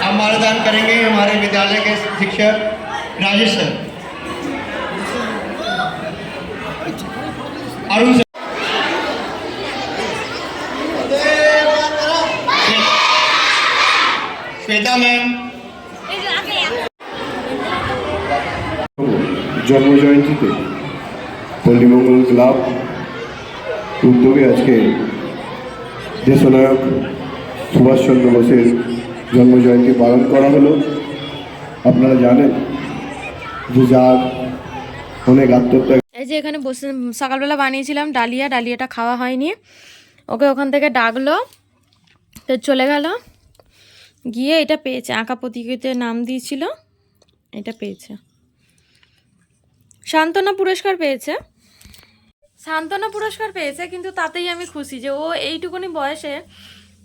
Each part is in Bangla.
अब माल्यादान करेंगे हमारे विद्यालय के शिक्षक Rajesh sir, Arun sir, Shweta ma'am. জন্মজয়ন্তীতে পল্লীমঙ্গল ক্লাব উদ্যোগে আজকে দেশনায়ক সুভাষচন্দ্র বোসের জন্মজয়ন্তী পালন করা হলো। আপনারা জানেন যে যার অনেক আত্মত্যাগ। এই যে এখানে বসে সকালবেলা বানিয়েছিলাম ডালিয়াটা খাওয়া হয়নি, ওকে ওখান থেকে ডাকলো তো চলে গেল, গিয়ে এটা পেয়েছে, আঁকা প্রতিযোগিতায় নাম দিয়েছিল, এটা পেয়েছে, সান্ত্বনা পুরস্কার পেয়েছে। কিন্তু তাতেই আমি খুশি যে ও এইটুকুনি বয়সে,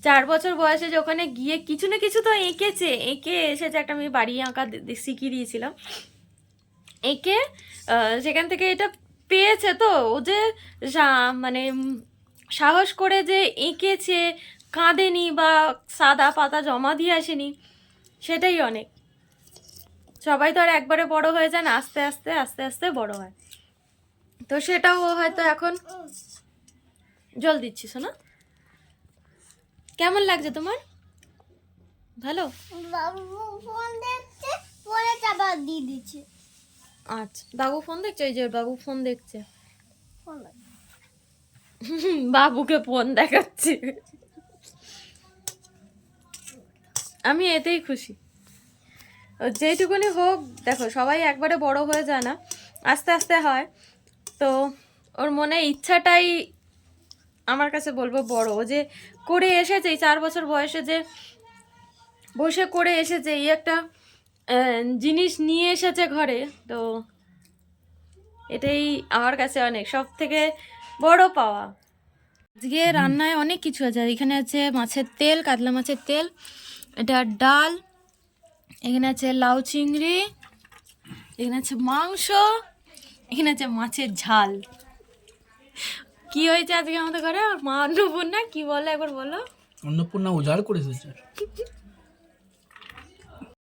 4 বছর বয়সে যে ওখানে গিয়ে কিছু না কিছু তো এঁকে এসেছে। একটা আমি বাড়ি আঁকা শিখিয়ে দিয়েছিলাম, এঁকে সেখান থেকে এটা পেয়েছে। তো ও যে মানে সাহস করে যে এঁকেছে, কাঁদেনি বা সাদা পাতা জমা দিয়ে আসেনি, সেটাই অনেক। সবাই তো আর একবারে বড় হয়ে যায় না, আস্তে আস্তে বড় হয়। তো সেটাও ও হয়তো এখন জল দিচ্ছিস না। কেমন লাগছে তোমার? ভালো? বাবু ফোন দেখছে, পরে চাপা দিয়ে দিচ্ছে। আচ্ছা, বাবু ফোন দেখছে, এই যে বাবু ফোন দেখছে, বাবুকে ফোন দেখাচ্ছি। আমি এতেই খুশি, যেইটুকুনি হোক। দেখো, সবাই একবারে বড় হয়ে যায় না, আস্তে আস্তে হয়। তো ওর মনে ইচ্ছাটাই আমার কাছে বলবো বড়। ও যে করে এসেছে, এই 4 বছর বয়সে যে বসে করে এসেছে, এই একটা জিনিস নিয়ে এসেছে ঘরে। তো এটাই আমার কাছে অনেক, সব থেকে বড় পাওয়া। আজকে রান্নায় অনেক কিছু আছে। এখানে আছে মাছের তেল, কাতলা মাছের তেল, এটা ডাল, এখানে আছে লাউ চিংড়ি, এখানে আছে মাংস, এখানে আছে মাছের ঝাল। কি হয়েছে আজকে আমাদের ঘরে? মা অন্নপূর্ণা কি বলে একবার বলো? অন্নপূর্ণা উজাড় করে এসেছে।